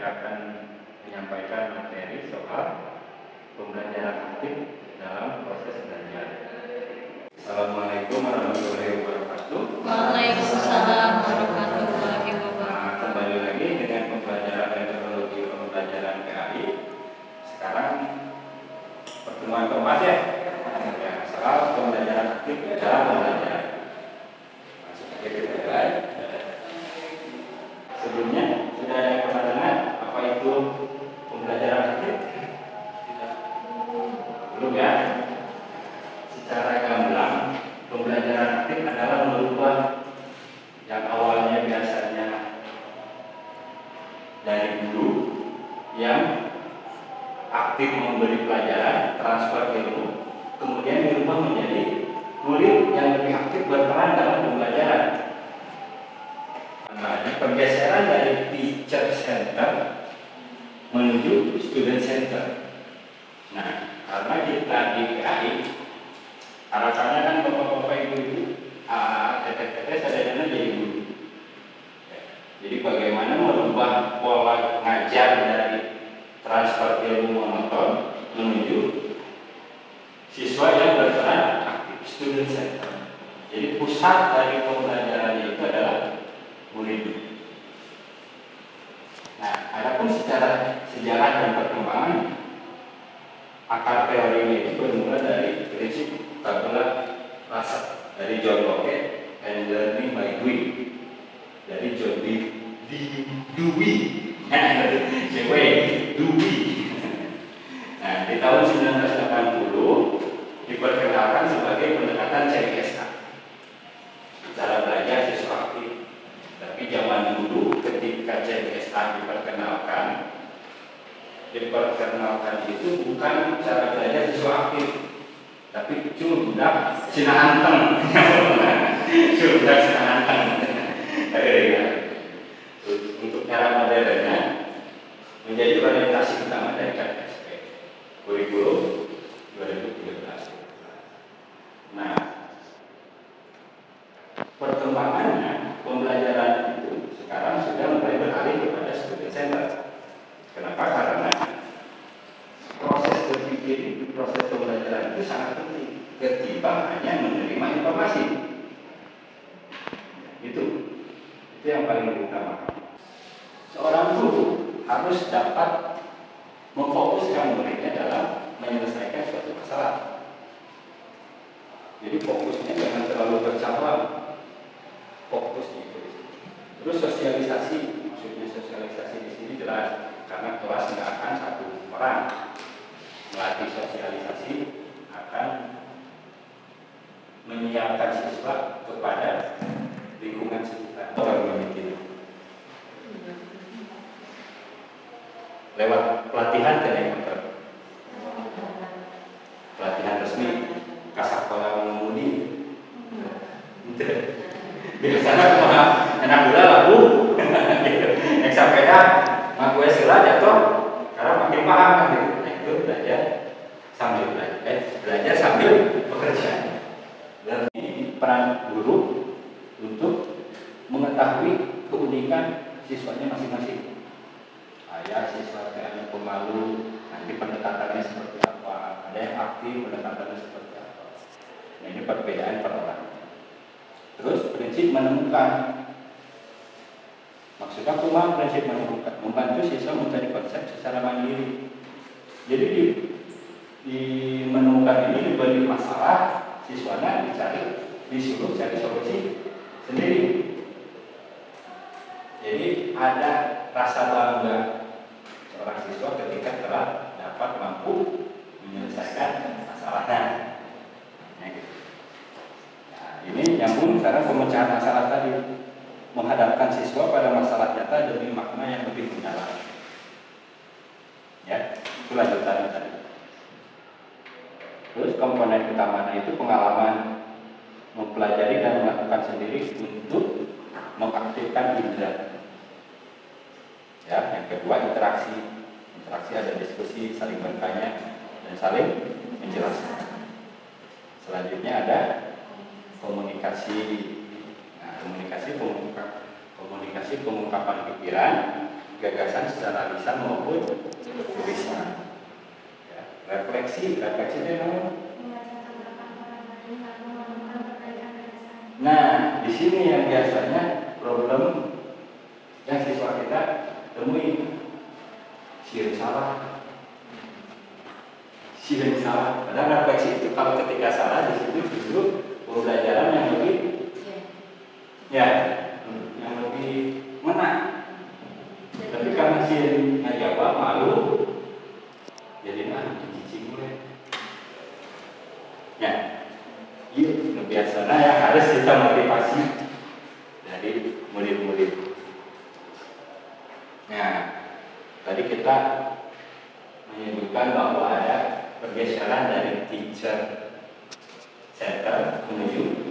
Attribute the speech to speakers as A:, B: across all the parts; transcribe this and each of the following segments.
A: akan menyampaikan materi soal pembelajaran aktif dalam proses belajar. Assalamualaikum warahmatullahi wabarakatuh.
B: Waalaikumsalam warahmatullahi wabarakatuh.
A: Kembali lagi dengan pembelajaran metodologi pembelajaran PAI. Sekarang pertemuan keempat ya, soal pembelajaran aktif dalam pembelajaran. Langsung saja kita mulai. Sebelumnya sudah ada yang pernah dengar apa itu pembelajaran aktif? Belum ya? Secara gamblang, pembelajaran aktif adalah merubah yang awalnya biasanya dari guru yang aktif memberi pelajaran, transfer ilmu, kemudian dirubah menjadi murid yang lebih aktif berperan dalam pembelajaran. Pergeseran dari teacher center menuju student center. Nah, karena kita di PAI, harapannya kan bapak-bapak ibu-ibu, teteh-teteh sadayana jadi guru. Jadi bagaimana merubah pola ngajar dari transfer ilmu monoton menuju siswa yang berperan aktif, student center. Jadi pusat dari pembelajarannya itu adalah murid. Nah, adapun secara sejarah dan perkembangan, akar teorinya itu bermula dari prinsip tabula rasa dari John Locke and learning by doing dari John Dewey. Nah, di tahun 1980 diperkenalkan sebagai pendekatan CSA, cara belajar siswa aktif. Tapi zaman dulu ketika CSA diperkenalkan itu bukan cara belajar siswa aktif, tapi curdak Cina anteng. Curdak Cina anteng. Untuk cara modernnya menjadi orientasi utama dari KTSP kurikulum 2013. Nah, perkembangannya pembelajaran itu sekarang sudah mulai beralih kepada student center. Kenapa? Karena proses berpikir, proses pembelajaran itu sangat penting ketimbang hanya menerima informasi. Itu yang paling utama. Seorang guru harus dapat memfokuskan muridnya dalam menyelesaikan suatu masalah. Jadi fokusnya jangan terlalu bercabang. Fokus gitu. Terus sosialisasi, maksudnya sosialisasi di sini jelas karena kelas nggak akan satu orang. Melatih sosialisasi akan menyiapkan siswa kepada lingkungan sekitar. Orang memiliki lewat pelatihan telemotor, pelatihan resmi kasar pola mengemudi. Biasanya cuma enak gula labu, naik sepeda, ngaku sila jatuh, karena makin paham kan gitu. Nah, itu belajar sambil belajar sambil bekerja. Dan ini peran guru untuk mengetahui keunikan siswanya masing-masing. Ayah siswa yang pemalu, nanti pendekatannya seperti apa? Ada yang aktif, pendekatannya seperti apa? Nah, ini perbedaan per orang. Terus prinsip menemukan, maksudnya cuma prinsip menemukan, membantu siswa mencari konsep secara mandiri. Jadi di menemukan ini diberi masalah, siswanya disuruh cari solusi sendiri. Jadi ada rasa bangga seorang siswa ketika telah dapat mampu menyelesaikan masalahnya. Nah, gitu. Nah, ini nyambung sekarang pemecahan masalah tadi, menghadapkan siswa pada masalah nyata demi makna yang lebih mendalam. Ya, itu lanjutannya tadi. Terus komponen utamanya itu pengalaman mempelajari dan melakukan sendiri untuk mengaktifkan indera. Ya, yang kedua interaksi. Interaksi ada diskusi, saling bertanya dan saling menjelaskan. Selanjutnya ada komunikasi. Nah, komunikasi pengungkapan pikiran gagasan secara lisan maupun tulisan. Ya, refleksi itu namanya. Nah, di sini yang biasanya problem yang siswa kita temui, sieun salah. Padahal refleksi itu kalau ketika salah di situ justru pembelajaran yang lebih yang lebih menang. Tapi karena sieun ngajawab malu, jadi cicing mulai. Ya, iya biasanya ya harus kita motivasi dari murid-murid. Nah, tadi kita menyebutkan bahwa ada pergeseran dari teacher center menuju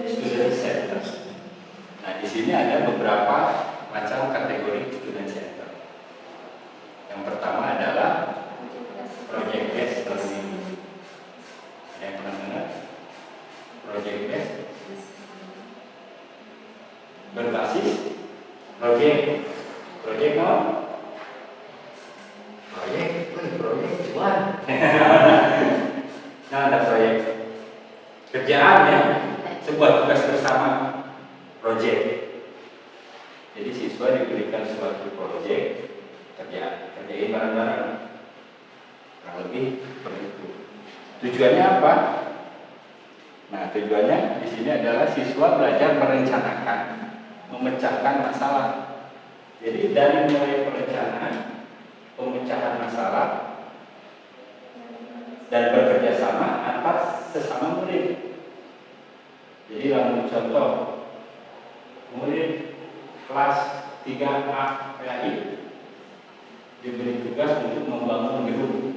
A: student center. Nah, di sini ada beberapa macam kategori student center. Yang pertama adalah project based learning. Ada yang pernah dengar? Project based berbasis project no? Proyek cuan. Nah, ada proyek kerjaan ya, sebuah tugas bersama, proyek. Jadi siswa diberikan suatu proyek kerjain bareng-bareng. Kurang lebih seperti itu. Tujuannya apa? Nah, tujuannya di sini adalah siswa belajar merencanakan, memecahkan masalah. Jadi dari mulai perencanaan, pemecahan masalah, dan bekerja sama antar sesama murid. Jadi dalam contoh murid kelas 3A PAI diberi tugas untuk membangun gedung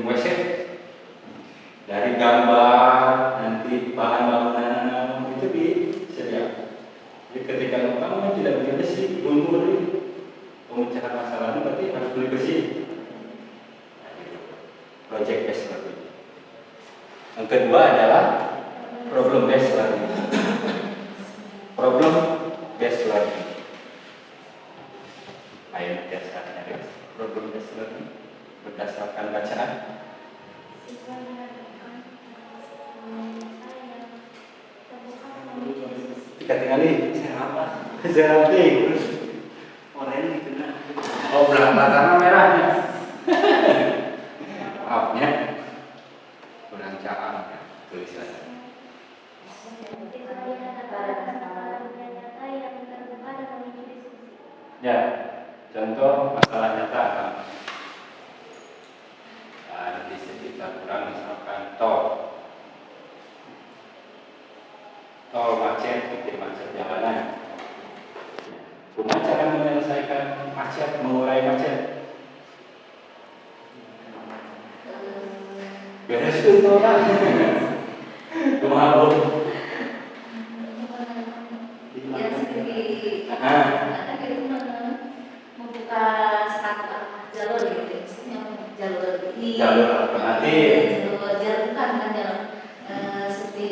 A: WC dari gambar nanti bahan bangunan itu disediakan. Jadi ketika kamu tidak beli besi, pemecahan masalahnya berarti harus beli besi. Project based learning. Yang kedua adalah problem based learning. Problem based learning. Ayo biasakan problem based learning berdasarkan bacaan. Tinggali saya rapi. Oranye kena. Oh, belang merahnya. Maafnya kurang cakap ya, tulisannya. Ya, contoh masalah nyata. Di sekitar kurang misalkan tol macet, bikin macet jalanan. Gimana cara menyelesaikan macet, mengurai macet? Beres itu lah. Kumaha
B: Ya sendiri. Membuka satu jalur gitu, maksudnya jalur ini.
A: Jalur alternatif.
B: Jalur bukan jalur seperti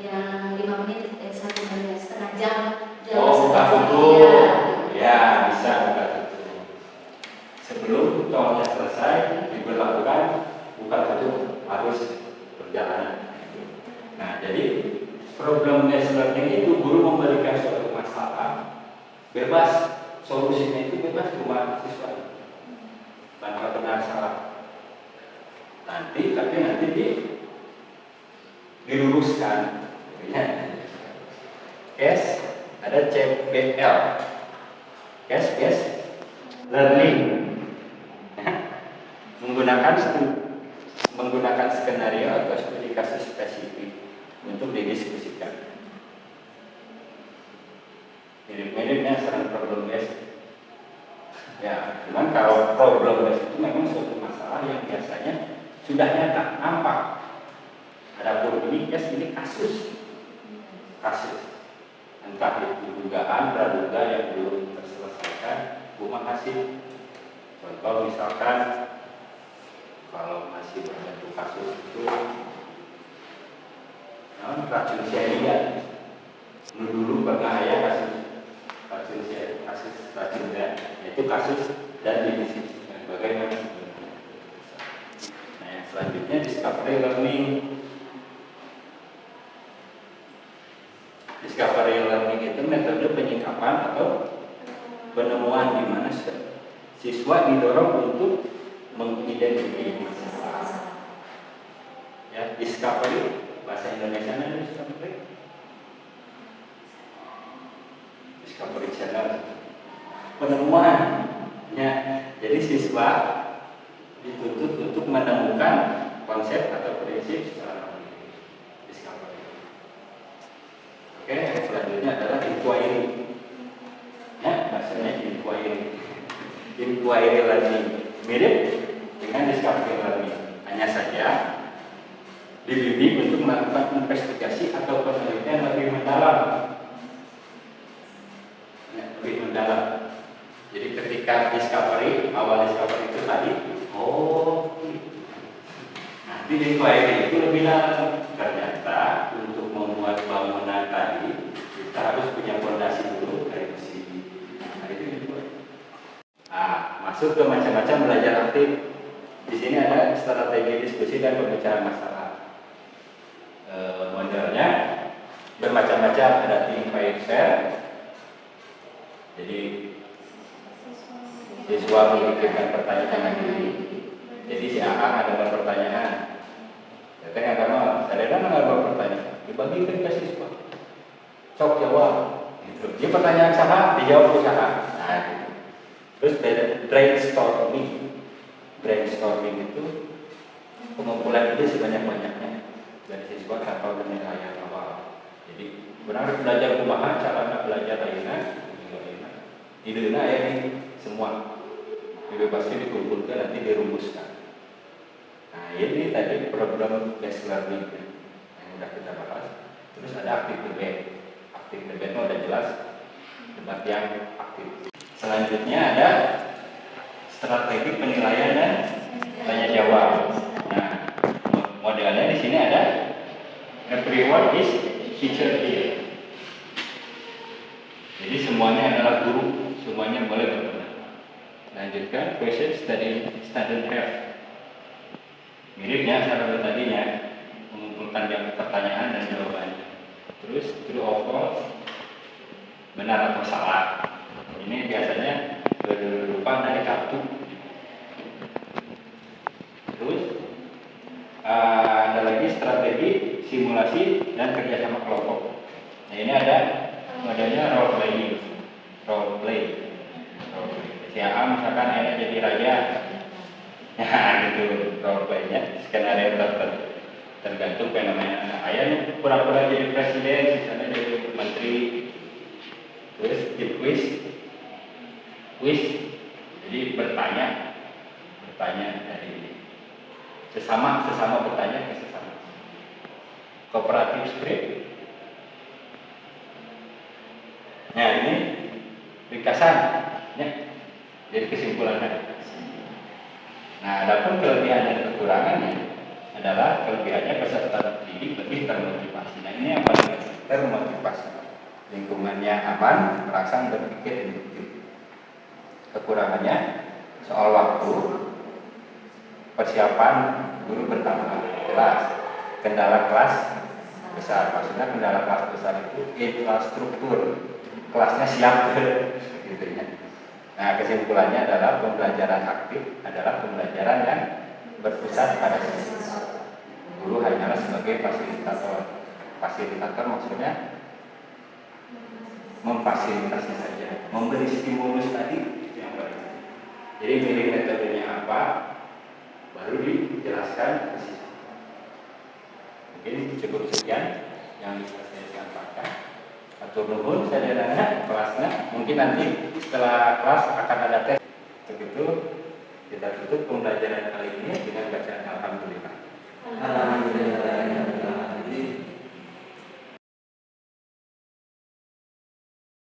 B: yang 5 menit, 1,5 jam.
A: Buka tutup. Ya, bisa buka tutup. Sebelum tolnya selesai diberlakukan buka tutup harus berjalan. Nah, jadi problem based learning itu guru memberikan suatu masalah bebas, solusinya itu bebas cuma siswa tanpa benar salah. Tapi nanti diluruskan. Case ada CBL, case based learning. menggunakan skenario atau studi kasus spesifik untuk didiskusikan. Mirip-miripnya serang problem based. Ya, cuman kalau problem based itu memang suatu masalah yang biasanya sudah nyata, nampak. Adapun ini kasus. Entah itu dugaan, praduga yang belum terselesaikan, rumah hasil. Contoh misalkan kalau masih berbentuk kasus itu racun cyanida. Dulu pernah ya kasus cyanida. yaitu kasus dan divisi. Bagaimana? Nah, yang selanjutnya discovery learning. Discovery learning itu metode penyikapan atau penemuan di mana siswa didorong untuk mengidentifikasi masalah. Ya, discovery bahasa Indonesia nya discovery channel. Penemuan. Ya, jadi siswa dituntut untuk menemukan konsep atau prinsip secara discovery. Oke, yang selanjutnya adalah inquiry. Ya, bahasanya inquiry. Inquiry learning mirip dengan discovery learning, hanya saja dibimbing untuk melakukan investigasi atau penelitian lebih mendalam. Ya, lebih mendalam. Jadi ketika discovery, awal discovery itu tadi, nanti inquiry itu lebih dalam. Ternyata untuk membuat bangunan tadi kita harus punya fondasi dulu dari besi. Nah, itu inquiry. Masuk ke macam-macam belajar aktif. Di sini ada strategi diskusi dan pembicaraan masalah. Modelnya bermacam-macam, ada think, fight, share. Jadi siswa memikirkan pertanyaan diri. Jadi si AA ada pertanyaan. Saya karena saya nggak ada pertanyaan. Dibagikan ke siswa. Sok jawab. Gitu. Ini pertanyaan saha dijawab usaha. Nah, gitu. Terus brainstorming. Brainstorming itu pengumpulan ide sebanyak-banyaknya dari siswa tanpa penilaian awal. Jadi benar belajar kumaha cara belajar lainnya, ide-ide ya ini semua dibebaskan dikumpulkan nanti dirumuskan. Nah ini tadi program based learning yang sudah kita bahas. Terus ada active debate. Active debate itu udah jelas debat yang aktif. Selanjutnya ada strategi penilaian dan tanya jawab. Nah modelnya di sini ada everyone is teacher here. Jadi semuanya adalah guru, semuanya boleh berpendapat. Lanjutkan question student have. Miripnya cara tadinya mengumpulkan pertanyaan dan jawabannya. Terus true or false, benar atau salah. Ini biasanya berupa dari kartu. Terus ada lagi strategi simulasi dan kerjasama kelompok. Nah ini ada modelnya role play. Si A misalkan ayahnya jadi raja. Nah gitu role play-nya, skenario tergantung fenomena anak ayahnya pura-pura jadi presiden, misalnya jadi menteri. Terus di quiz, jadi bertanya dari sesama bertanya ke sesama. Kooperatif script. Nah ini ringkasan, ya. Jadi kesimpulannya. Nah, adapun kelebihan dan kekurangannya adalah kelebihannya peserta didik lebih termotivasi. Nah ini yang paling termotivasi. Lingkungannya aman, merangsang berpikir induktif. Kekurangannya soal waktu, persiapan guru bertambah. Jelas. Kendala kelas besar. Maksudnya kendala kelas besar itu infrastruktur kelasnya siap, gitu ya. Nah kesimpulannya adalah pembelajaran aktif adalah pembelajaran yang berpusat pada siswa. Guru hanyalah sebagai fasilitator. Fasilitator maksudnya memfasilitasi saja, memberi stimulus tadi itu yang paling penting. Jadi milih metodenya apa, baru dijelaskan ke siswa. Mungkin cukup sekian yang bisa saya sampaikan. Atur nuhun saudara kelasnya. Mungkin nanti setelah kelas akan ada tes. Begitu kita tutup pembelajaran kali ini dengan bacaan alhamdulillah.
C: Alhamdulillah.